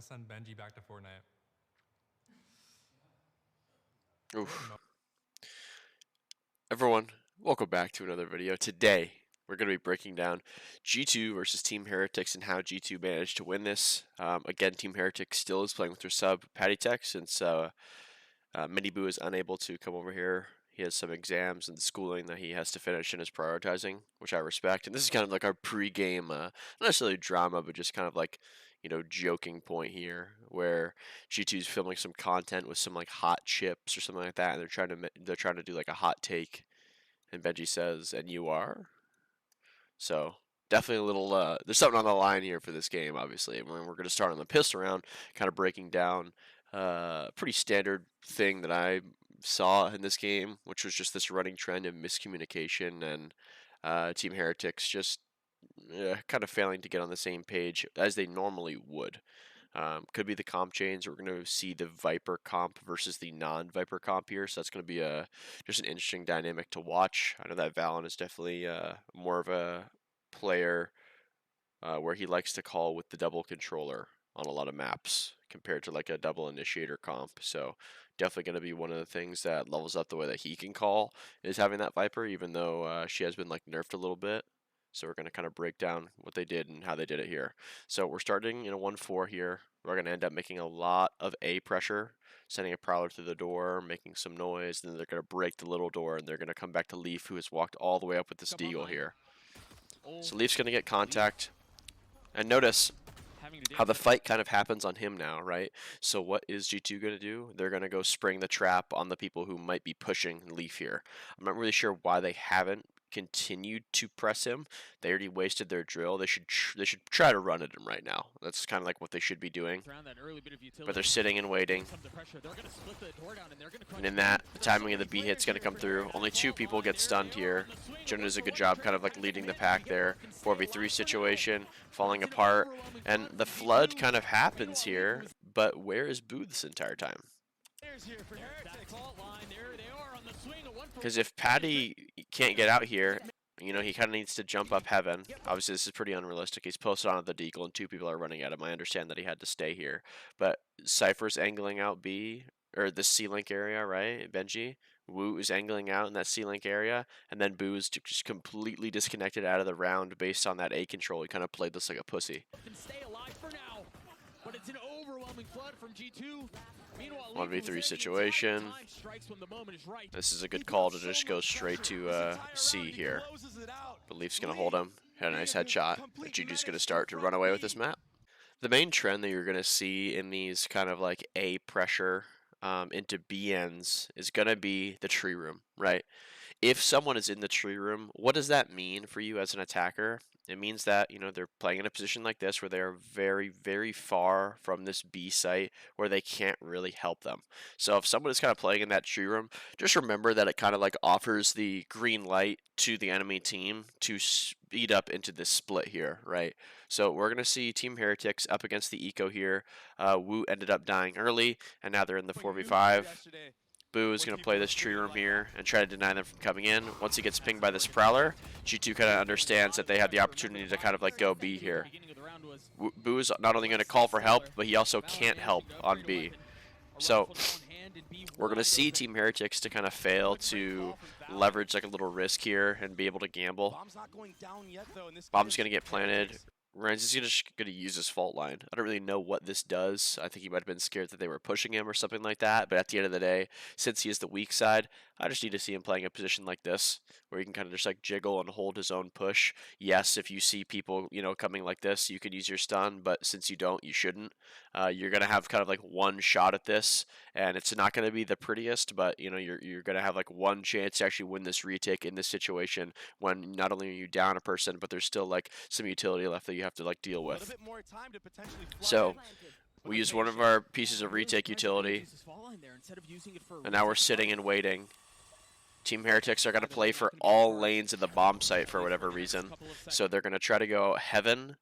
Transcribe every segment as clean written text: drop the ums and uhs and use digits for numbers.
send Benji back to Fortnite. Oof. Everyone, welcome back to another video. Today, we're going to be breaking down G2 versus Team Heretics and how G2 managed to win this. Again, Team Heretics still is playing with their sub, PattyTech, since Miniboo is unable to come over here. He has some exams and schooling that he has to finish and is prioritizing, which I respect. And this is kind of like our pre-game, not necessarily drama, but just kind of like, you know, joking point here, where G2 is filming some content with some like hot chips or something like that, and they're trying to do like a hot take. And Benji says, "And you are." So definitely a little. There's something on the line here for this game, obviously. And we're going to start on the pistol round, kind of breaking down a pretty standard thing that I saw in this game, which was just this running trend of miscommunication and Team Heretics just kind of failing to get on the same page as they normally would. Could be the comp change. We're going to see the Viper comp versus the non-Viper comp here, so that's going to be just an interesting dynamic to watch. I know that VALORANT is definitely more of a player where he likes to call with the double controller on a lot of maps compared to like a double initiator comp. So definitely going to be one of the things that levels up the way that he can call is having that Viper, even though she has been like nerfed a little bit. So we're going to kind of break down what they did and how they did it here. So we're starting in a 1-4 here. We're going to end up making a lot of A pressure, sending a prowler through the door, making some noise, and then they're going to break the little door, and they're going to come back to Leaf, who has walked all the way up with this deagle here. So Leaf's going to get contact. And notice how the fight kind of happens on him now, right? So what is G2 going to do? They're going to go spring the trap on the people who might be pushing Leaf here. I'm not really sure why they haven't continued to press him. They already wasted their drill. They should try to run at him right now. That's kind of like what they should be doing. But they're sitting and waiting. And in that, the timing of the B hit's going to come through. Only 2 people get stunned here. Jun does a good job kind of like leading the pack there. 4v3 situation, falling apart. And the flood kind of happens here, but where is Boo this entire time? Because if Patty can't get out here, you know, he kind of needs to jump up heaven. Obviously, this is pretty unrealistic. He's posted on the deagle, and 2 people are running at him. I understand that he had to stay here. But Cypher's angling out B, or the C-Link area, right, Benji? Wu is angling out in that C-Link area, and then Boo is just completely disconnected out of the round based on that A control. He kind of played this like a pussy. But it's an overwhelming flood from G2. 1v3 situation. This is a good call to just go straight to C here. But Leaf's going to hold him. Had a nice headshot. But G2's going to start to run away with this map. The main trend that you're going to see in these kind of like A pressure into B ends is going to be the tree room, right? If someone is in the tree room, what does that mean for you as an attacker? It means that, you know, they're playing in a position like this where they are very, very far from this B site where they can't really help them. So if someone is kind of playing in that tree room, just remember that it kind of like offers the green light to the enemy team to speed up into this split here, right? So we're going to see Team Heretics up against the Eco here. Wu ended up dying early, and now they're in the 4v5. Boo is going to play this tree room here and try to deny them from coming in. Once he gets pinged by this Prowler, G2 kind of understands that they have the opportunity to kind of like go B here. Boo is not only going to call for help, but he also can't help on B. So we're going to see Team Heretics to kind of fail to leverage like a little risk here and be able to gamble. Bomb's going to get planted. Raze is just going to use his fault line. I don't really know what this does. I think he might have been scared that they were pushing him or something like that. But at the end of the day, since he is the weak side, I just need to see him playing a position like this, where he can kind of just like jiggle and hold his own push. Yes, if you see people, you know, coming like this, you can use your stun. But since you don't, you shouldn't. You're going to have kind of like one shot at this, and it's not going to be the prettiest, but you know, you're going to have like one chance to actually win this retake in this situation when not only are you down a person, but there's still like some utility left that you have to like deal with. So we use one of our pieces of retake utility, and now we're sitting and waiting. Team Heretics are going to play for all lanes in the bomb site for whatever reason, so they're going to try to go heaven,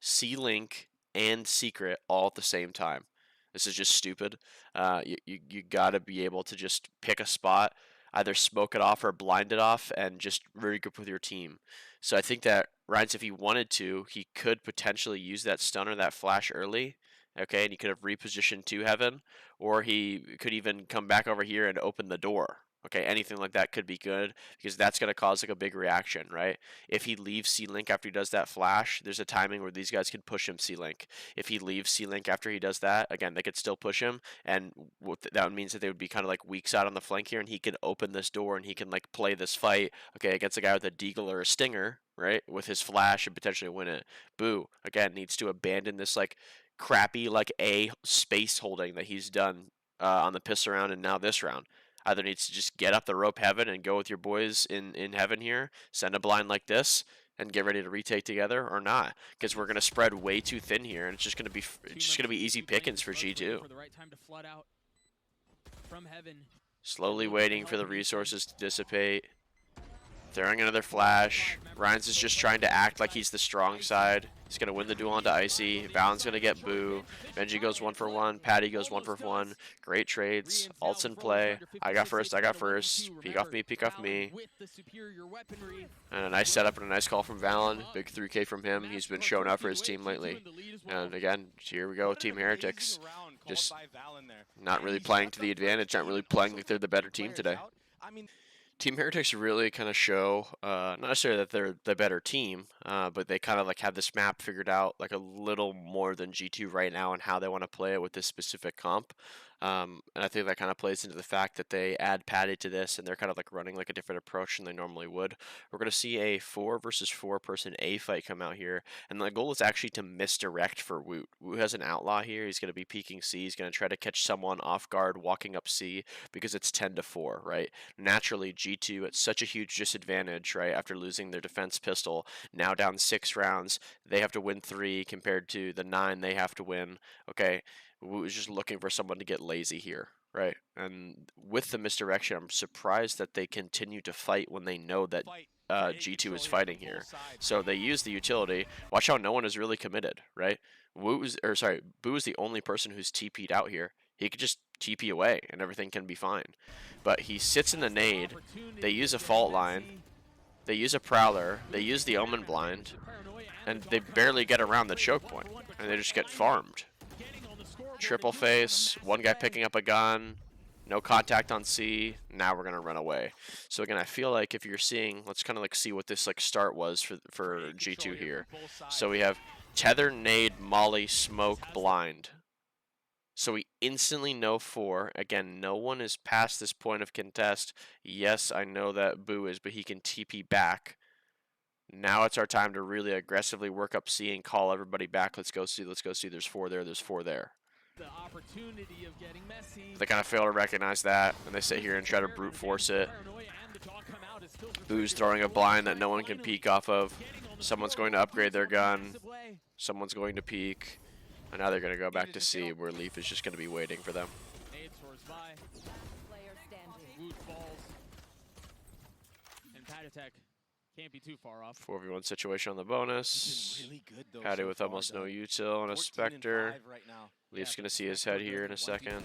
C-Link, and secret all at the same time. This is just stupid. You got to be able to just pick a spot, either smoke it off or blind it off, and just regroup with your team. So I think that Ryan's, if he wanted to, he could potentially use that stun or that flash early Okay, and he could have repositioned to heaven, or he could even come back over here and open the door. Okay, anything like that could be good because that's going to cause like a big reaction, right? If he leaves C-Link after he does that flash, there's a timing where these guys can push him C-Link. If he leaves C-Link after he does that, again, they could still push him, and that means that they would be kind of like weak side on the flank here, and he can open this door and he can like play this fight, okay, against a guy with a deagle or a stinger, right, with his flash and potentially win it. Boo, again, needs to abandon this like crappy like A space holding that he's done on the piss round and now this round. Either needs to just get up the rope heaven and go with your boys in heaven here, send a blind like this, and get ready to retake together, or not, because we're gonna spread way too thin here, and it's just gonna be easy pickings for G2. Slowly waiting for the resources to dissipate. Throwing another flash. Ryan's is just trying to act like he's the strong side. He's going to win the duel onto Icy. Valen's going to get Boo. Benji goes 1 for 1. Patty goes 1 for 1. Great trades. Ults in play. I got first. Peek off me. And a nice setup and a nice call from Valen. Big 3K from him. He's been showing up for his team lately. And again, here we go. Team Heretics. Just not really playing to the advantage. Not really playing like they're the better team today. Team Heretics really kind of show, not necessarily that they're the better team, but they kind of like have this map figured out like a little more than G2 right now and how they want to play it with this specific comp. And I think that kind of plays into the fact that they add Patty to this and they're kind of like running like a different approach than they normally would. We're going to see a 4 versus 4 person A fight come out here, and the goal is actually to misdirect for Woot. Woot has an outlaw here. He's going to be peeking C. He's going to try to catch someone off guard walking up C because it's 10-4, right? Naturally, G2 at such a huge disadvantage, right, after losing their defense pistol, now down 6 rounds. They have to win 3 compared to the 9 they have to win, okay? Woot is just looking for someone to get lazy here, right? And with the misdirection, I'm surprised that they continue to fight when they know that G2 is fighting here. So they use the utility. Watch how no one is really committed, right? Boo is the only person who's TP'd out here. He could just TP away and everything can be fine. But he sits in the nade. They use a fault line. They use a prowler. They use the omen blind. And they barely get around the choke point. And they just get farmed. Triple face, one guy picking up a gun, no contact on C, now we're going to run away. So again, I feel like if you're seeing, let's kind of like see what this like start was for G2 here. So we have tether, nade, molly, smoke, blind. So we instantly know 4. Again, no one is past this point of contest. Yes, I know that Boo is, but he can TP back. Now it's our time to really aggressively work up C and call everybody back. Let's go see. There's 4 there. There's 4 there. The opportunity of getting messy. They kind of fail to recognize that, and they sit here and try to brute force it. Boo's throwing a blind that no one can peek off of. Someone's going to upgrade their gun. Someone's going to peek. And now they're going to go back to C, where Leaf is just going to be waiting for them. Can't be too far off. 4v1 situation on the bonus. Patty with almost no util and a Spectre. Leaf's going to see his head here in a second.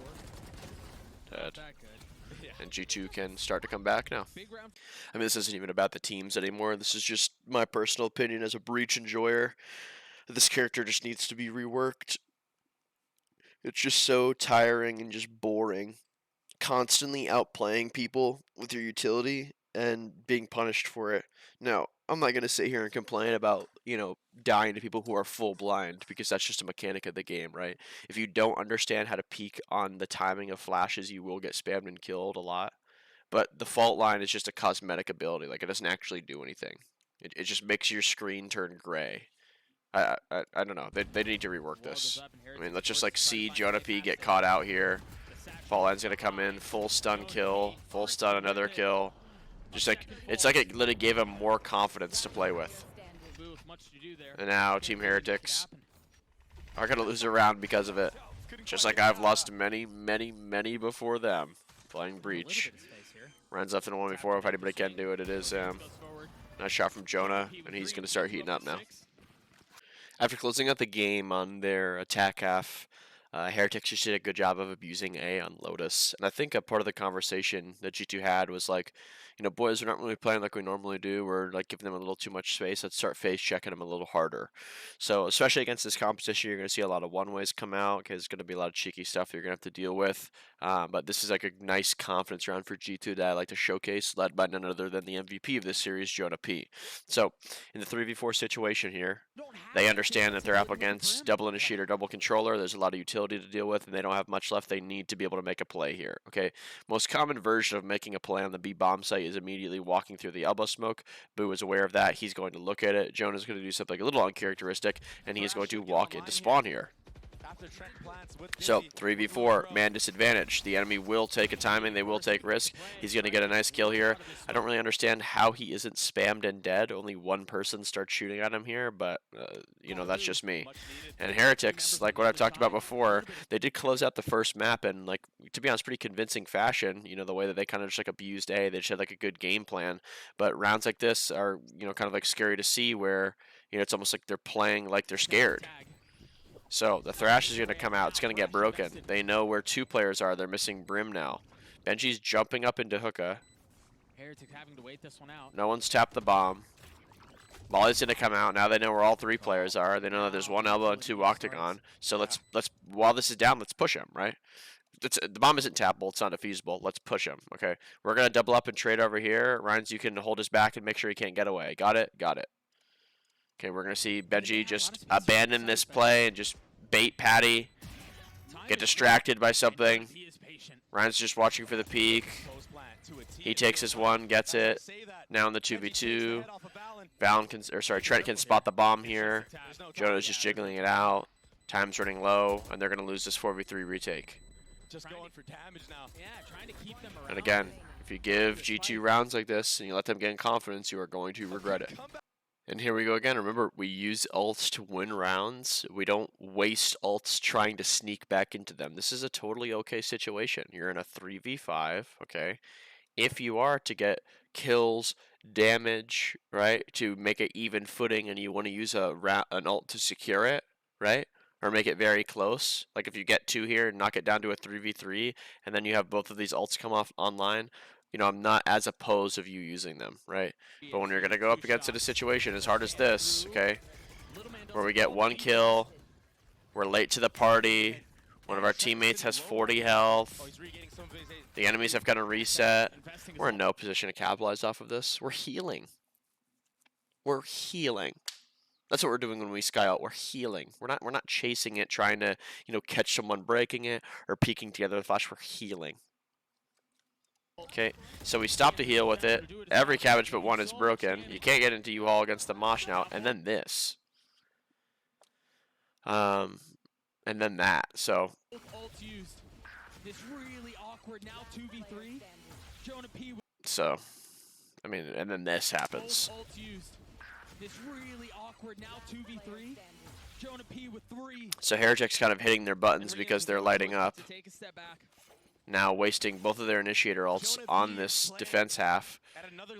Dead. And G2 can start to come back now. I mean, this isn't even about the teams anymore. This is just my personal opinion as a Breach enjoyer. This character just needs to be reworked. It's just so tiring and just boring. Constantly outplaying people with your utility and being punished for it. Now, I'm not going to sit here and complain about, you know, dying to people who are full blind, because that's just a mechanic of the game, right? If you don't understand how to peek on the timing of flashes, you will get spammed and killed a lot. But the fault line is just a cosmetic ability. Like, it doesn't actually do anything. It just makes your screen turn gray. I don't know. They need to rework this. I mean, let's just, like, see Jonah P get caught out here. Fault line's going to come in. Full stun kill. Full stun, another kill. Just like, it's like it literally gave him more confidence to play with. And now Team Heretics are going to lose a round because of it. Just like I've lost many, many, many before them playing Breach. Ryan's left in a 1v4. If anybody can do it, it is him. Nice shot from Jonah, and he's going to start heating up now. After closing out the game on their attack half, Heretics just did a good job of abusing A on Lotus. And I think a part of the conversation that G2 had was like, you know, boys, we're not really playing like we normally do. We're like giving them a little too much space. Let's start face checking them a little harder. So especially against this competition, you're going to see a lot of one-ways come out because there's going to be a lot of cheeky stuff you're going to have to deal with. But this is like a nice confidence round for G2 that I like to showcase, led by none other than the MVP of this series, Jonah P. So in the 3v4 situation here, they understand that they're up against double initiator, double controller. There's a lot of utility to deal with, and they don't have much left. They need to be able to make a play here. Okay, most common version of making a play on the B bomb site is immediately walking through the elbow smoke. Boo is aware of that. He's going to look at it. Jonah's going to do something a little uncharacteristic, and he is going to walk into spawn here. So 3v4, man disadvantage. The enemy will take a timing, they will take risk. He's going to get a nice kill here. I don't really understand how he isn't spammed and dead. Only one person starts shooting at him here, but you know, that's just me. And Heretics, like what I've talked about before, they did close out the first map in, like, to be honest, pretty convincing fashion. You know, the way that they kind of just like abused A, they just had like a good game plan. But rounds like this are, you know, kind of like scary to see, where, you know, it's almost like they're playing like they're scared. So the Thrash is going to come out. It's going to get broken. They know where two players are. They're missing Brim now. Benji's jumping up into hookah. No one's tapped the bomb. Molly's going to come out. Now they know where all three players are. They know that there's one elbow and two octagon. So let's while this is down, let's push him, right? The bomb isn't tappable. It's not defusable. Let's push him, okay? We're going to double up and trade over here. Ryans, you can hold his back and make sure he can't get away. Got it? Got it. Okay, we're going to see Benji just abandon this play and just bait Patty, get distracted by something. Ryan's just watching for the peek. He takes his one, gets it. Now in the 2v2. Trent can spot the bomb here. Jonah's just jiggling it out. Time's running low, and they're going to lose this 4v3 retake. And again, if you give G2 rounds like this and you let them gain confidence, you are going to regret it. And here we go again. Remember, we use ults to win rounds. We don't waste ults trying to sneak back into them. This is a totally okay situation. You're in a 3v5, okay? If you are to get kills, damage, right, to make it even footing, and you want to use an ult to secure it, right, or make it very close, like if you get two here and knock it down to a 3v3, and then you have both of these ults come off online, you know, I'm not as opposed of you using them, right? But when you're going to go up against a situation as hard as this, okay, where we get one kill, we're late to the party, one of our teammates has 40 health, the enemies have got to reset, we're in no position to capitalize off of this. We're healing. We're healing. That's what we're doing when we sky out. We're healing. We're not chasing it, trying to, you know, catch someone breaking it or peeking together with flash. We're healing. Okay, so we stop to heal with it. Every cabbage but one is broken. You can't get into U-Haul against the Mosh now. And then this. And then that. So. So. I mean, and then this happens. So Heretics kind of hitting their buttons because they're lighting up. Now wasting both of their initiator ults on this defense half,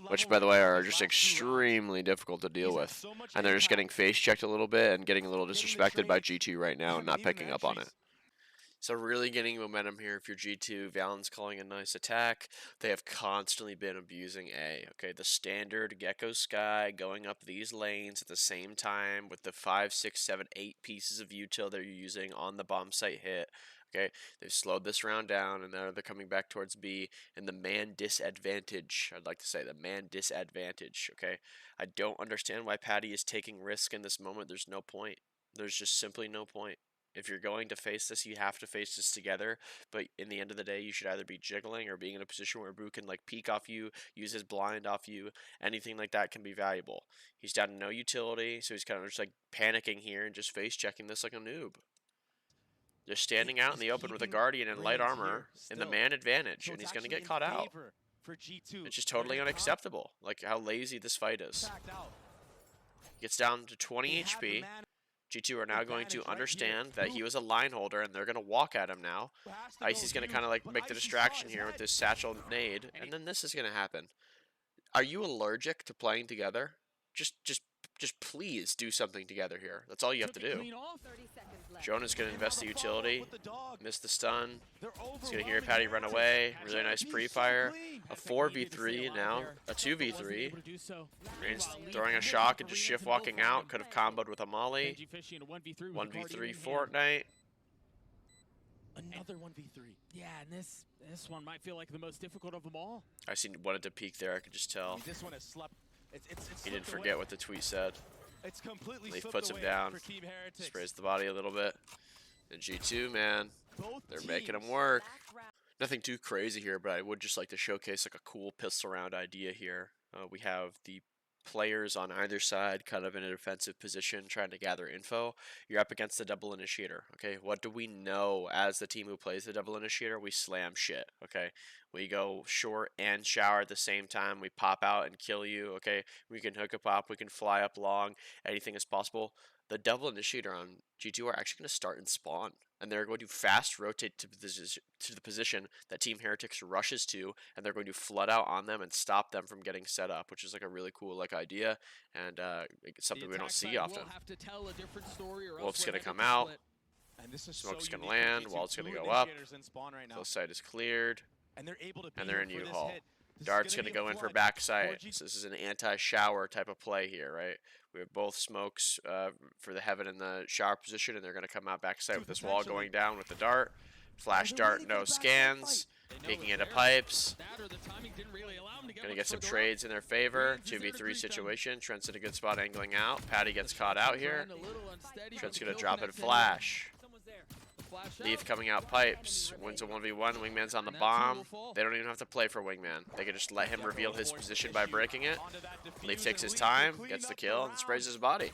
which, by the way, are just extremely difficult to deal with. And they're just getting face checked a little bit and getting a little disrespected by G2 right now and not picking up on it. So really getting momentum here if you're G2. Valorant's calling a nice attack. They have constantly been abusing A. Okay, the standard Gecko Sky going up these lanes at the same time with the 5, 6, 7, 8 pieces of util they're using on the bomb site hit. Okay, they've slowed this round down, and now they're coming back towards B, and the man disadvantage, I'd like to say, the man disadvantage, okay? I don't understand why Patty is taking risk in this moment. There's no point. There's just simply no point. If you're going to face this, you have to face this together, but in the end of the day, you should either be jiggling or being in a position where Boo can, like, peek off you, use his blind off you. Anything like that can be valuable. He's down to no utility, so he's kind of just, like, panicking here and just face-checking this like a noob. They're standing out in the open with a Guardian in light armor in the man advantage, and he's going to get caught out. It's just totally unacceptable, like how lazy this fight is. Gets down to 20 HP. G2 are now going to understand that he was a line holder, and they're going to walk at him now. Icy's going to kind of like make the distraction here with this satchel nade, and then this is going to happen. Are you allergic to playing together? Just just please do something together here. That's all you have to do. 30 seconds left. Jonah's going to invest the utility. Miss the stun. He's going to hear Patty run away. Really nice pre-fire. A 4v3 now. A 2v3. Rain's throwing a shock and just shift walking out. Could have comboed with a molly. 1v3 Fortnite. Another 1v3. Yeah, and this one might feel like the most difficult of them all. I wanted to peek there. I could just tell. This one has slept. He didn't forget what the tweet said. It's completely Leaf slipped puts him away down. for Team Heretics. Sprays the body a little bit. And G2, man, Both they're teams. making him work. Last round. Nothing too crazy here, but I would just like to showcase like a cool pistol round idea here. We have the players on either side kind of in a defensive position trying to gather info. You're up against the double initiator, okay? What do we know as the team who plays the double initiator? We slam shit, okay? We go short and shower at the same time. We pop out and kill you, okay? We can hook a pop. We can fly up long. Anything is possible. The double initiator on G2 are actually going to start and spawn. And they're going to fast rotate to the position that Team Heretics rushes to, and they're going to flood out on them and stop them from getting set up, which is like a really cool like idea, and it's something we don't see often. Wolf's going to come out. And this is Smoke's so gonna unique. land, It's Wall's gonna two go up. initiators in spawn right now. Close side is cleared. And they're able to And be they're here in for U-Haul. this hit. This is Dart's gonna going to be a go in for flood. backside. 4G So this is an anti-shower type of play here, right? We have both smokes for the heaven and the shower position, and they're going to come out backside with this wall going down with the dart. Flash dart, no scans. Peeking into pipes. Going to get some trades in their favor. 2v3 situation. Trent's in a good spot angling out. Patty gets caught out here. Trent's going to drop it flash. Leaf coming out pipes. Wins a 1v1. Wingman's on the bomb. They don't even have to play for Wingman. They can just let him reveal his position by breaking it. Leaf takes his time, gets the kill, and sprays his body.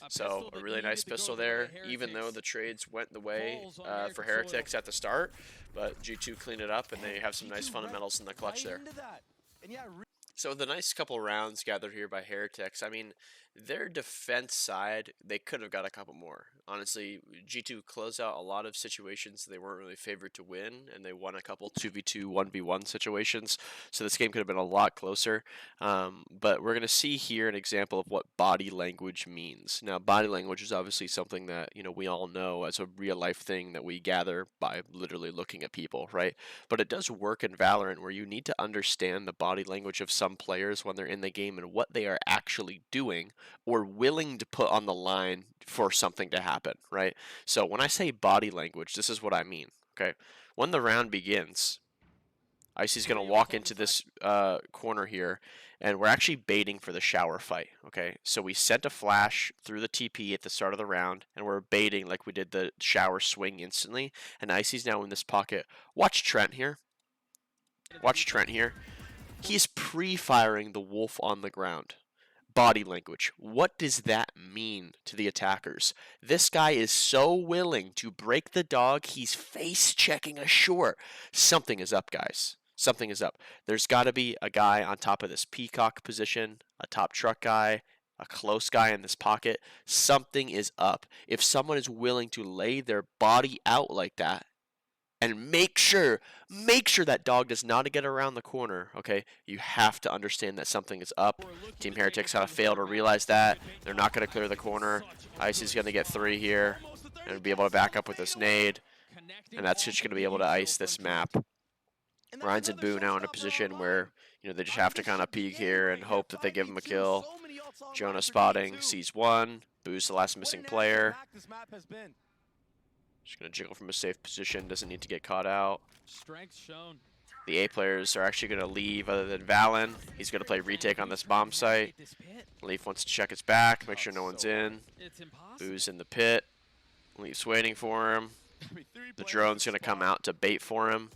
So a really nice pistol there, even though the trades went the way for Heretics at the start. But G2 cleaned it up, and they have some nice fundamentals in the clutch there. So the nice couple rounds gathered here by Heretics, I mean, their defense side, they could have got a couple more. Honestly, G2 closed out a lot of situations they weren't really favored to win, and they won a couple 2v2, 1v1 situations. So this game could have been a lot closer. But we're going to see here an example of what body language means. Now, body language is obviously something that, you know, we all know as a real life thing that we gather by literally looking at people, right? But it does work in Valorant where you need to understand the body language of some players when they're in the game and what they are actually doing or willing to put on the line for something to happen, right? So when I say body language, this is what I mean, okay? When the round begins, Icy's going to walk into this corner here, and we're actually baiting for the shower fight, okay? So we sent a flash through the TP at the start of the round, and we're baiting like we did the shower swing instantly, and Icy's now in this pocket. Watch Trent here. Watch Trent here. He's pre-firing the wolf on the ground. Body language. What does that mean to the attackers? This guy is so willing to break the dog, he's face-checking ashore. Something is up, guys. Something is up. There's got to be a guy on top of this peacock position, a top truck guy, a close guy in this pocket. Something is up. If someone is willing to lay their body out like that, and make sure that dog does not get around the corner, okay? You have to understand that something is up. Team Heretics kind of failed to realize that. They're not going to clear the corner. Icy's going to get 3 here and be able to back up with this nade. And that's just going to be able to ice this map. Ryan's and Boo now in a position where, you know, they just have to kind of peek here and hope that they give him a kill. Jonah spotting, sees 1. Boo's the last missing player. Just going to jiggle from a safe position, doesn't need to get caught out. Strength shown. The A players are actually going to leave other than Valen. He's going to play retake on this bomb site. Leaf wants to check his back, make sure no one's in. It's impossible. Boo's in the pit. Leaf's waiting for him. The drone's going to come out to bait for him.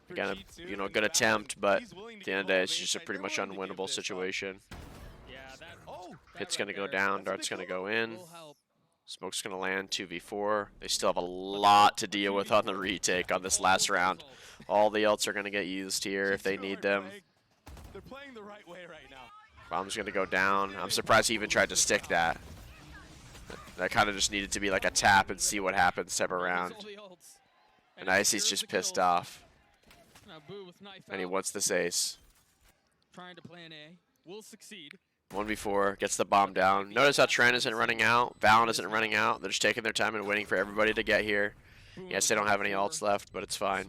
Again, you know, good attempt, but at the end of the day, it's just a pretty much unwinnable situation. Yeah, Pit's going to go down, Dart's going to go in. Smoke's going to land 2v4. They still have a lot to deal with on the retake on this last round. All the ults are going to get used here if they need them. They're playing the right way right now. Bomb's going to go down. I'm surprised he even tried to stick that. That kind of just needed to be like a tap and see what happens type of round. And Icy's just pissed off. And he wants this ace. Trying to plan A. Will succeed. 1v4, gets the bomb down. Notice how Trent isn't running out, Valorant isn't running out. They're just taking their time and waiting for everybody to get here. Yes, they don't have any ults left, but it's fine.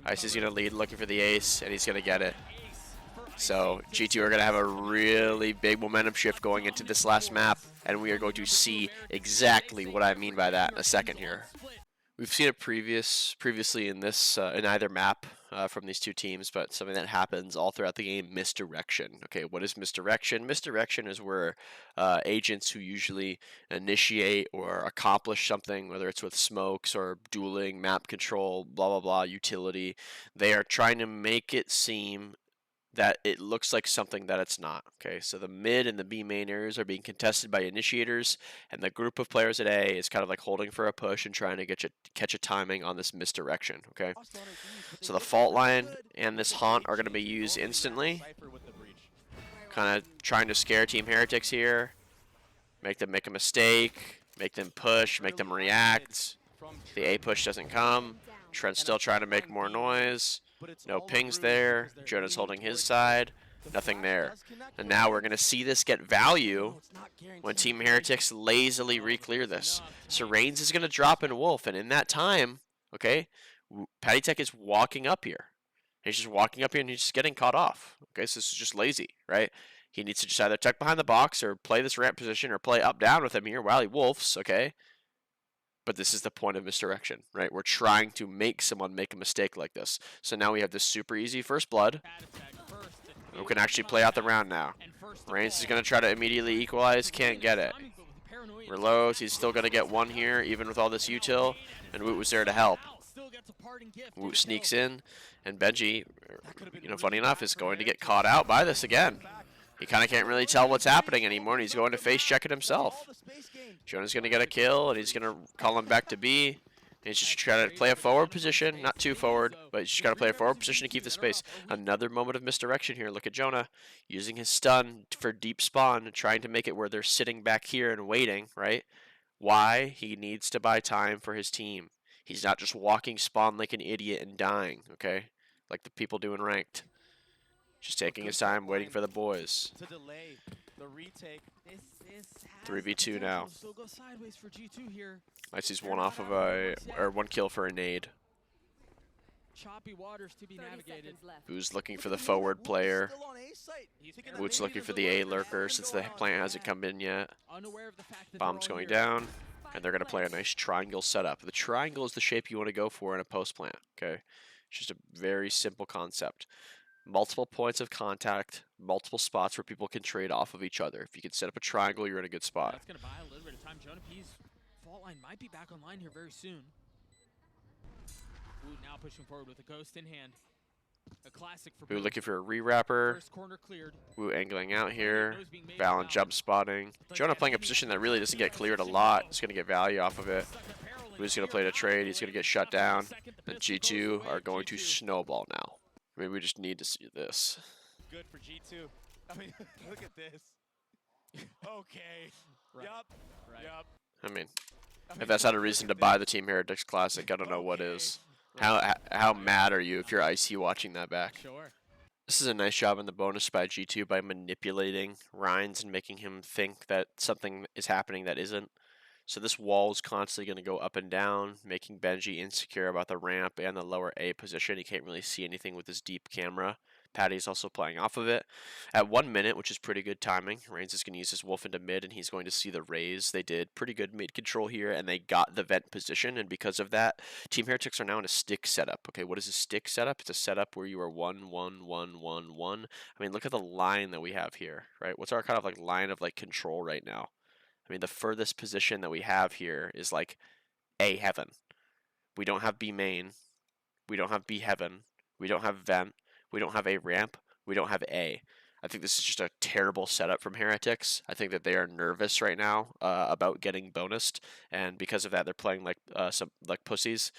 Icy's going to lead, looking for the ace, and he's going to get it. So G2 are going to have a really big momentum shift going into this last map, and we are going to see exactly what I mean by that in a second here. We've seen it previously in this in either map from these two teams, but something that happens all throughout the game: misdirection. Okay, what is misdirection? Misdirection is where agents who usually initiate or accomplish something, whether it's with smokes or dueling, map control, blah blah blah, utility, they are trying to make it seem that it looks like something that it's not. Okay, so the mid and the B main areas are being contested by initiators, and the group of players at A is kind of like holding for a push and trying to catch a timing on this misdirection. Okay, so the fault line and this haunt are going to be used instantly, kind of trying to scare Team Heretics here, make them make a mistake, make them push, make them react. The A push doesn't come. Trent's still trying to make more noise. No pings there. Jonah's holding his side. Nothing there. And now we're going to see this get value when Team Heretics lazily re-clear this. So raze is going to drop in Wolf, and in that time, okay, PattyTech is walking up here. He's just walking up here and he's just getting caught off. Okay, so this is just lazy, right? He needs to just either tuck behind the box or play this ramp position or play up down with him here while he wolfs, okay? But this is the point of misdirection, right? We're trying to make someone make a mistake like this. So now we have this super easy first blood. We can actually play out the round now. raze is going to try to immediately equalize, can't get it. Reloads, he's still going to get one here, even with all this util. And Woot was there to help. Woot sneaks in, and Benji, you know, funny enough, is going to get caught out by this again. He kind of can't really tell what's happening anymore, and he's going to face check it himself. Jonah's going to get a kill, and he's going to call him back to B. He's just trying to play a forward position, not too forward, but he's just got to play a forward position to keep the space. Another moment of misdirection here. Look at Jonah using his stun for deep spawn, trying to make it where they're sitting back here and waiting, right? Why? He needs to buy time for his team. He's not just walking spawn like an idiot and dying, okay? Like the people do in ranked. Just taking his time, waiting for the boys. 3v2 now. Icy's one off of one kill for a nade. Choppy waters to be navigated. Who's looking for the forward player? Woot's looking for the A lurker since the plant hasn't come in yet. Bomb's going down, and they're going to play a nice triangle setup. The triangle is the shape you want to go for in a post plant, okay? It's just a very simple concept. Multiple points of contact, multiple spots where people can trade off of each other. If you can set up a triangle, you're in a good spot. That's going to buy a little bit of time. Jonah P's fault line might be back online here very soon. Woot now pushing forward with a ghost in hand. A classic for Woot looking for a re-wrapper. First corner cleared. Woot angling out here. Valen jump spotting. Jonah playing a position that really doesn't get cleared a lot. He's going to get value off of it. Woot's going to play the trade. He's going to get shut down. And G2 are going to snowball now. I mean, we just need to see this. Good for G2. I mean, look at this. Okay. Right. Yup. Right. Yup. I mean, if that's not a reason to buy the Team Heretics Classic, I don't know what is. How mad are you if you're IC watching that back? Sure. This is a nice job in the bonus by G2 by manipulating Rhines and making him think that something is happening that isn't. So this wall is constantly going to go up and down, making Benji insecure about the ramp and the lower A position. He can't really see anything with his deep camera. Patty's also playing off of it. At 1 minute, which is pretty good timing, raze is going to use his wolf into mid, and he's going to see the raze. They did pretty good mid control here, and they got the vent position, and because of that, Team Heretics are now in a stick setup. Okay, what is a stick setup? It's a setup where you are 1, 1, 1, 1, 1. I mean, look at the line that we have here, right? What's our kind of like line of like control right now? I mean, the furthest position that we have here is like A heaven. We don't have B main. We don't have B heaven. We don't have vent. We don't have A ramp. We don't have A. I think this is just a terrible setup from Heretics. I think that they are nervous right now about getting bonused, and because of that, they're playing like some like pussies.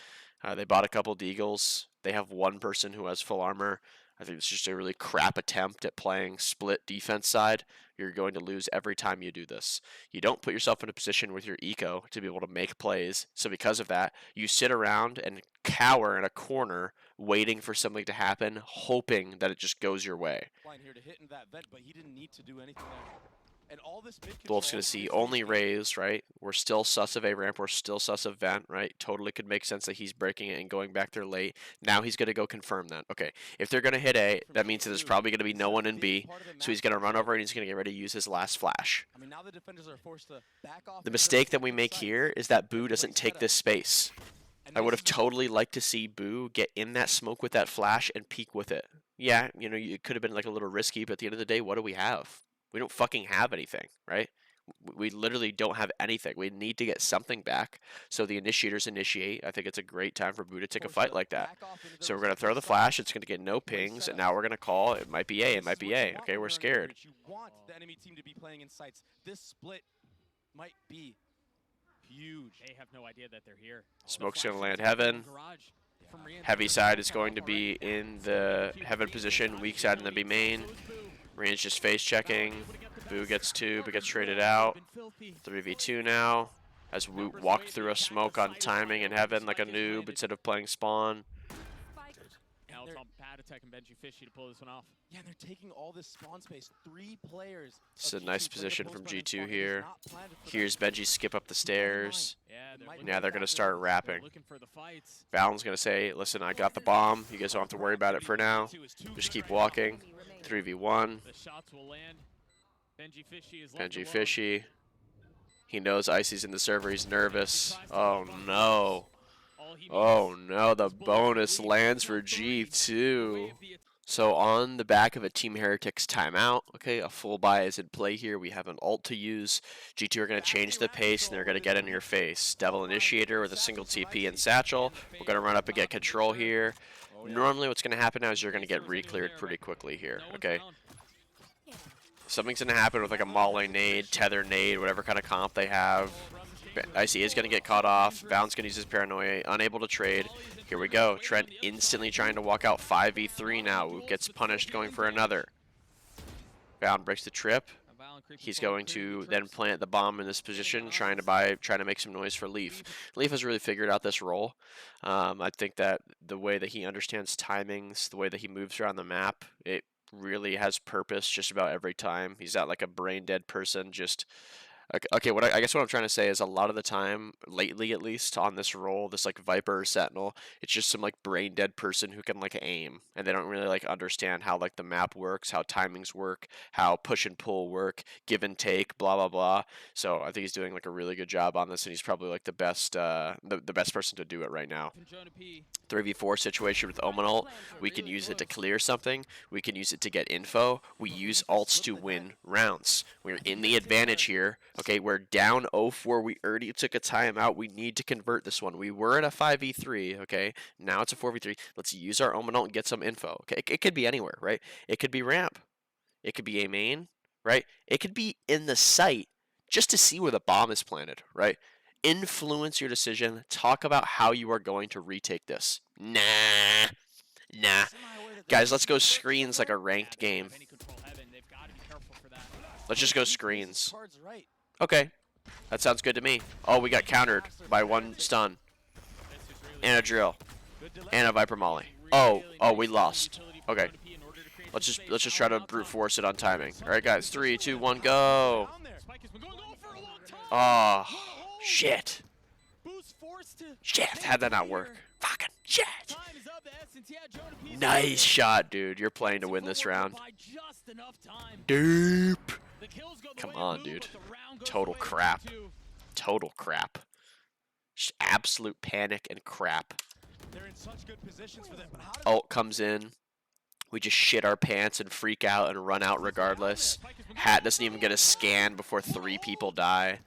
They bought a couple deagles. They have one person who has full armor. I think it's just a really crap attempt at playing split defense side. You're going to lose every time you do this. You don't put yourself in a position with your eco to be able to make plays. So because of that, you sit around and cower in a corner waiting for something to happen, hoping that it just goes your way. Here to hit in that vent, but he didn't need to do anything there. And all this mid Wolf's going to see only raze, right? We're still sus of A ramp. We're still sus of vent, right? Totally could make sense that he's breaking it and going back there late. Now he's going to go confirm that. Okay, if they're going to hit A, that means that there's probably going to be no one in B. So he's going to run over and he's going to get ready to use his last flash. I mean, now the defenders are forced to back off. The mistake that we make here is that Boo doesn't take this space. I would have totally liked to see Boo get in that smoke with that flash and peek with it. Yeah, you know, it could have been like a little risky, but at the end of the day, what do we have? We don't fucking have anything, right? We literally don't have anything. We need to get something back. So the initiators initiate. I think it's a great time for Boo to take a fight like that. So we're going to throw the flash. It's going to get no pings. And now we're going to call. It might be A. It might be A. Okay, we're scared. You want the enemy team to be playing in sights. This split might be huge. They have no idea that they're here. Smoke's going to land heaven. Heavy side is going to be in the heaven position. Weak side in the B main. Range just face checking. Boo gets 2, but gets traded out. 3v2 now. As Woot walked through a smoke on timing in heaven like a noob instead of playing spawn. Now it's on Patatek and Benji Fishy to pull this one off. Yeah, and they're taking all this spawn space. 3 players. It's a nice position from G2 here. Here's Benji skip up the stairs. Now they're going to start rapping. Valon's going to say, listen, I got the bomb. You guys don't have to worry about it for now. Just keep walking. 3v1. Benji Fishy. He knows Icy's in the server. He's nervous. Oh, no. Oh, no. The bonus lands for G2. So on the back of a Team Heretics timeout, okay, a full buy is in play here. We have an ult to use. G2 are going to change the pace, and they're going to get in your face. Devil Initiator with a single TP and Satchel. We're going to run up and get control here. Normally what's going to happen now is you're going to get re-cleared pretty quickly here, okay? Something's going to happen with like a Molly nade, tether nade, whatever kind of comp they have. Icy is going to get caught off. Valon's going to use his paranoia, unable to trade. Here we go. Trent instantly trying to walk out 5v3 now. Woot gets punished going for another. Valon breaks the trip. He's going to then plant the bomb in this position, trying to make some noise for Leaf. Leaf has really figured out this role. I think that the way that he understands timings, the way that he moves around the map, it really has purpose just about every time. He's not like a brain dead person, just okay, I guess what I'm trying to say is a lot of the time, lately at least, on this role, this like Viper or Sentinel, it's just some like brain dead person who can like aim, and they don't really like understand how like the map works, how timings work, how push and pull work, give and take, blah blah blah. So I think he's doing like a really good job on this, and he's probably like the best person to do it right now. 3v4 situation with Omen ult, we can use it to clear something, we can use it to get info, we use ults to win rounds. We're in the advantage here. Okay, we're down 0-4. We already took a timeout. We need to convert this one. We were at a 5v3, okay? Now it's a 4v3. Let's use our Omen ult and get some info, okay? It could be anywhere, right? It could be ramp. It could be a main, right? It could be in the site just to see where the bomb is planted, right? Influence your decision. Talk about how you are going to retake this. Nah. Guys, let's go screens like a ranked game. Let's just go screens. Okay, that sounds good to me. Oh, we got countered by 1 stun. And a drill. And a Viper Molly. Oh, we lost. Okay. Let's just try to brute force it on timing. Alright guys, 3, 2, 1, go. Oh, shit. Shit, how'd that not work? Fucking shit. Nice shot, dude. You're playing to win this round. Dupe. Come on, dude. Total crap. Total crap. Just absolute panic and crap. Ult comes in. We just shit our pants and freak out and run out regardless. Hat doesn't even get a scan before 3 people die.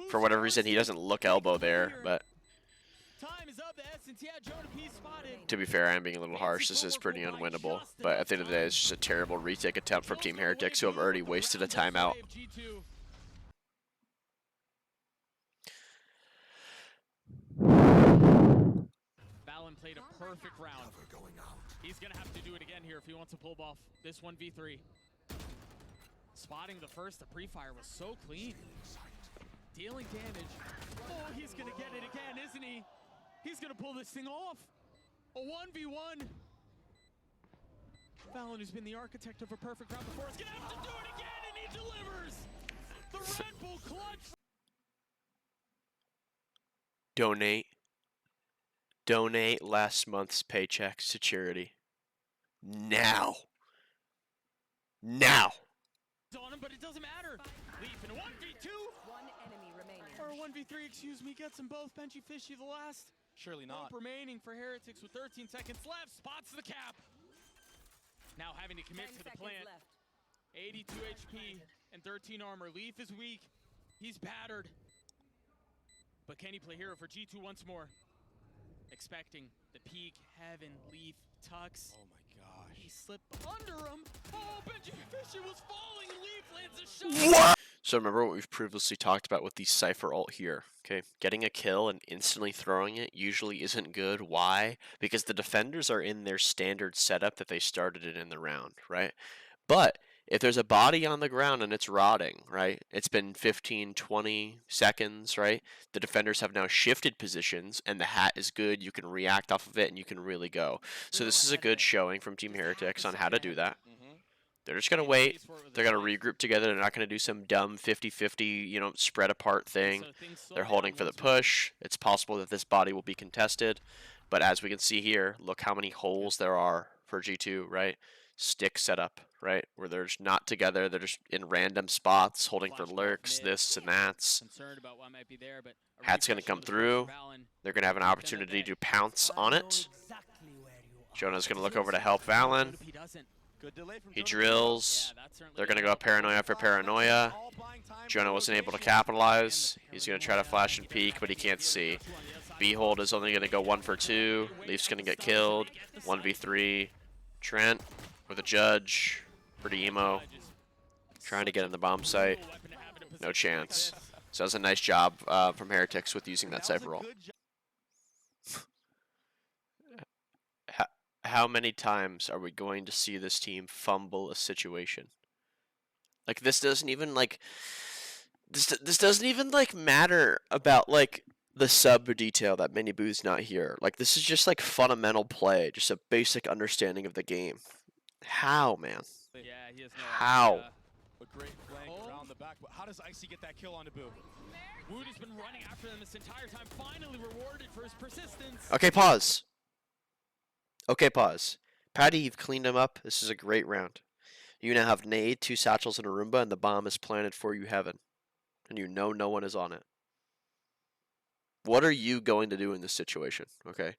For whatever reason, he doesn't look elbow there, but to be fair, I am being a little harsh. This is pretty unwinnable, but at the end of the day, it's just a terrible retake attempt from Team Heretics, who have already wasted a timeout. Valon played a perfect round. He's going to have to do it again here if he wants to pull off this 1v3. Spotting the first, the pre-fire was so clean. Dealing damage. Oh, he's going to get it again, isn't he? He's gonna pull this thing off. A 1v1. Fallon, who's been the architect of a perfect round before, is gonna have to do it again, and he delivers. The Red Bull clutch. Donate last month's paychecks to charity. Now. On him, but it doesn't matter. Leaf in a 1v2. One enemy remaining. Or a 1v3, excuse me. Gets them both. Benchy Fishy the last. Surely not. Rope remaining for Heretics with 13 seconds left. Spots the cap. Now having to commit 10 to the seconds plant. left. 82 HP and 13 armor. Leaf is weak. He's battered. But can he play hero for G2 once more? Expecting the peak, heaven, Leaf, Tux. Oh my gosh. He slipped under him. Oh, Benchy Fishy was falling. Leaf lands a shot. What? So remember what we've previously talked about with the Cypher ult here, okay? Getting a kill and instantly throwing it usually isn't good. Why? Because the defenders are in their standard setup that they started it in the round, right? But if there's a body on the ground and it's rotting, right? It's been 15, 20 seconds, right? The defenders have now shifted positions and the hat is good. You can react off of it and you can really go. So this is a good showing from Team Heretics on how to do that. They're just going to wait. They're going to regroup together. They're not going to do some dumb 50-50, you know, spread apart thing. They're holding for the push. It's possible that this body will be contested. But as we can see here, look how many holes there are for G2, right? Stick setup, right? Where they're just not together. They're just in random spots, holding for lurks, this and that's. Hat's going to come through. They're going to have an opportunity to pounce on it. Jonah's going to look over to help Valen. He drills. They're going to go paranoia for paranoia. Jonah wasn't able to capitalize. He's going to try to flash and peek, but he can't see. Behold is only going to go 1 for 2. Leaf's going to get killed. 1v3. Trent with a judge. Pretty emo. Trying to get in the bomb site. No chance. So that was a nice job from Heretics with using that Cypher ult. How many times are we going to see this team fumble a situation? Like, this doesn't even, like, this doesn't even, like, matter about, like, the sub detail that Mini Boo's not here. Like, this is just, like, fundamental play, just a basic understanding of the game. How, man? Yeah, he has no How? idea. A great flank around the back. How does Icy get that kill onto Boo? Wood has been running after them this entire time, finally rewarded for his persistence. Okay, pause. Okay, pause. Patty, you've cleaned him up. This is a great round. You now have nade, 2 satchels, and a Roomba, and the bomb is planted for you, heaven. And you know no one is on it. What are you going to do in this situation, okay?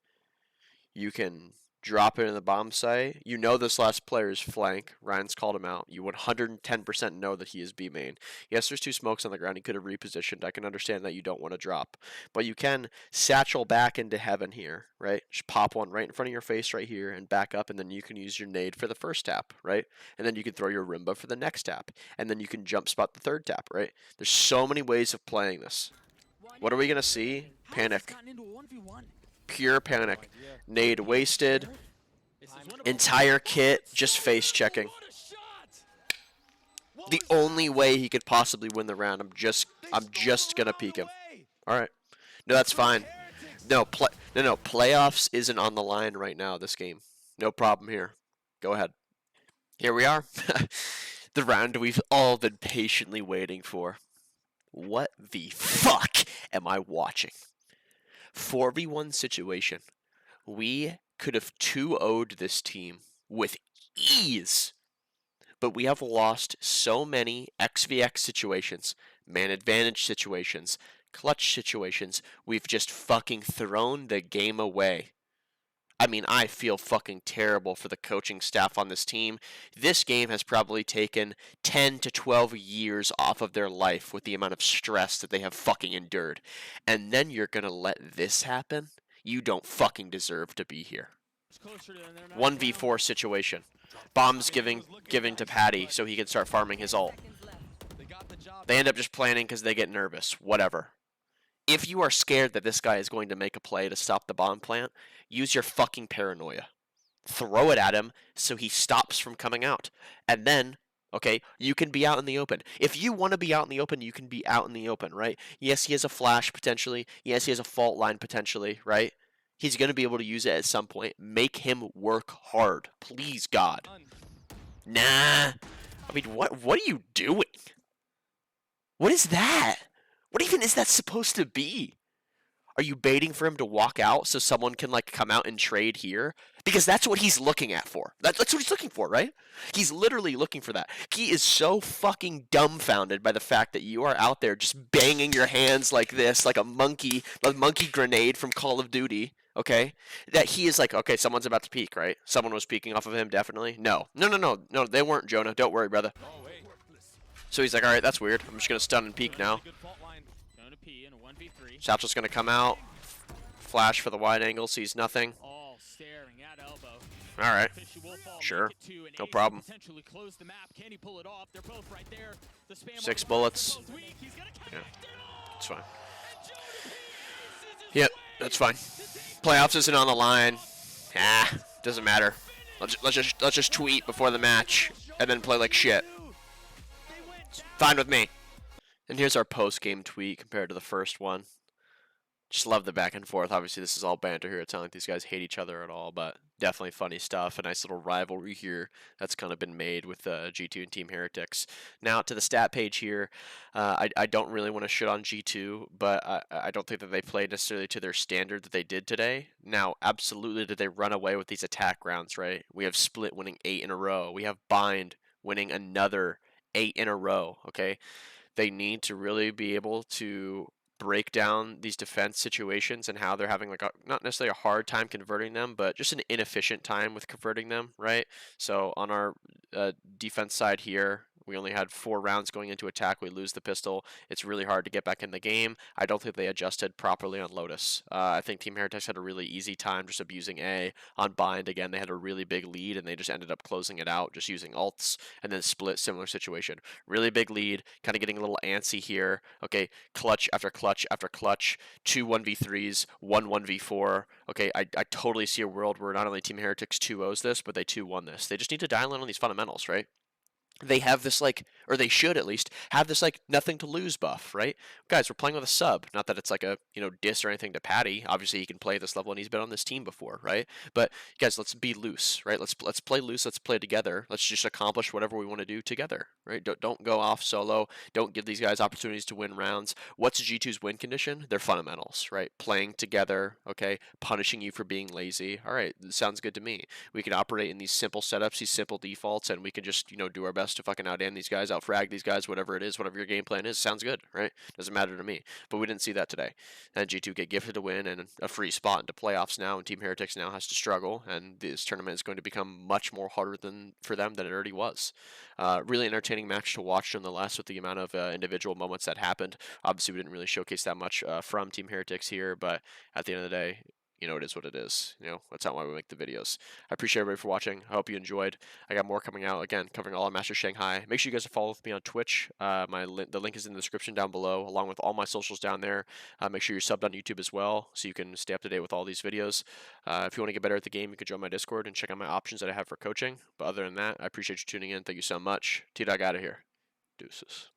You can drop it in the bomb site. You know this last player is flank. Ryan's called him out. You 110% know that he is B main. Yes, there's 2 smokes on the ground. He could have repositioned. I can understand that you don't want to drop. But you can satchel back into heaven here, right? Just pop one right in front of your face right here and back up, and then you can use your nade for the first tap, right? And then you can throw your Rimba for the next tap. And then you can jump spot the third tap, right? There's so many ways of playing this. What are we going to see? Panic. Pure panic. Nade wasted. Entire kit just face checking. The only way he could possibly win the round. I'm just gonna peek him. All right. No, that's fine. No, playoffs isn't on the line right now. This game, no problem here. Go ahead. Here we are. The round we've all been patiently waiting for. What the fuck am I watching? 4v1 situation. We could have 2-0'd this team with ease. But we have lost so many XVX situations, man advantage situations, clutch situations. We've just fucking thrown the game away. I mean, I feel fucking terrible for the coaching staff on this team. This game has probably taken 10 to 12 years off of their life with the amount of stress that they have fucking endured. And then you're gonna let this happen? You don't fucking deserve to be here. 1v4 situation. Bombs giving to Patty so he can start farming his ult. They end up just planning because they get nervous. Whatever. If you are scared that this guy is going to make a play to stop the bomb plant, use your fucking paranoia. Throw it at him so he stops from coming out. And then, okay, you can be out in the open. If you want to be out in the open, you can be out in the open, right? Yes, he has a flash potentially. Yes, he has a fault line potentially, right? He's going to be able to use it at some point. Make him work hard. Please, God. Nah. I mean, what are you doing? What is that? What even is that supposed to be? Are you baiting for him to walk out so someone can, like, come out and trade here? Because that's what he's looking at for. That's what he's looking for, right? He's literally looking for that. He is so fucking dumbfounded by the fact that you are out there just banging your hands like this, like a monkey grenade from Call of Duty, okay? That he is like, okay, someone's about to peek, right? Someone was peeking off of him, definitely. No, they weren't, Jonah. Don't worry, brother. So he's like, all right, that's weird. I'm just going to stun and peek now. Satchel's going to come out. Flash for the wide angle. Sees nothing. All right. Sure. No problem. 6 bullets. Yeah. It's fine. Yep. That's fine. Playoffs isn't on the line. Ah. Doesn't matter. Let's just tweet before the match and then play like shit. Fine with me. And here's our post-game tweet compared to the first one. Just love the back and forth. Obviously, this is all banter here. It's not like these guys hate each other at all, but definitely funny stuff. A nice little rivalry here that's kind of been made with G2 and Team Heretics. Now, to the stat page here, I don't really want to shit on G2, but I don't think that they played necessarily to their standard that they did today. Now, absolutely did they run away with these attack rounds, right? We have Split winning 8 in a row. We have Bind winning another 8 in a row, okay? They need to really be able to break down these defense situations and how they're having like not necessarily a hard time converting them, but just an inefficient time with converting them, right? So on our defense side here, we only had 4 rounds going into attack. We lose the pistol. It's really hard to get back in the game. I don't think they adjusted properly on Lotus. I think Team Heretics had a really easy time just abusing A. On Bind, again, they had a really big lead, and they just ended up closing it out just using ults. And then Split, similar situation. Really big lead, kind of getting a little antsy here. Okay, clutch after clutch after clutch. 2 1v3s, 1 1v4. Okay, I totally see a world where not only Team Heretics 2-0s this, but they 2-1 this. They just need to dial in on these fundamentals, right? They have this, like, or they should at least have this, like, nothing to lose buff, right? Guys, we're playing with a sub. Not that it's like a, diss or anything to Patty. Obviously, he can play at this level and he's been on this team before, right? But guys, let's be loose, right? Let's play loose. Let's play together. Let's just accomplish whatever we want to do together, right? Don't go off solo. Don't give these guys opportunities to win rounds. What's G2's win condition? They're fundamentals, right? Playing together, okay? Punishing you for being lazy. All right, sounds good to me. We can operate in these simple setups, these simple defaults, and we can just, do our best to fucking out-aim these guys, out-frag these guys, whatever it is, whatever your game plan is. Sounds good, right? Doesn't matter to me. But we didn't see that today. And G2 get gifted a win and a free spot into playoffs now, and Team Heretics now has to struggle, and this tournament is going to become much more harder for them than it already was. Really entertaining match to watch nonetheless with the amount of individual moments that happened. Obviously, we didn't really showcase that much from Team Heretics here, but at the end of the day, it is what it is. That's not why we make the videos. I appreciate everybody for watching. I hope you enjoyed. I got more coming out, again, covering all of Master Shanghai. Make sure you guys follow me on Twitch. The link is in the description down below, along with all my socials down there. Make sure you're subbed on YouTube as well, so you can stay up to date with all these videos. If you want to get better at the game, you can join my Discord and check out my options that I have for coaching. But other than that, I appreciate you tuning in. Thank you so much. T-Dog out of here. Deuces.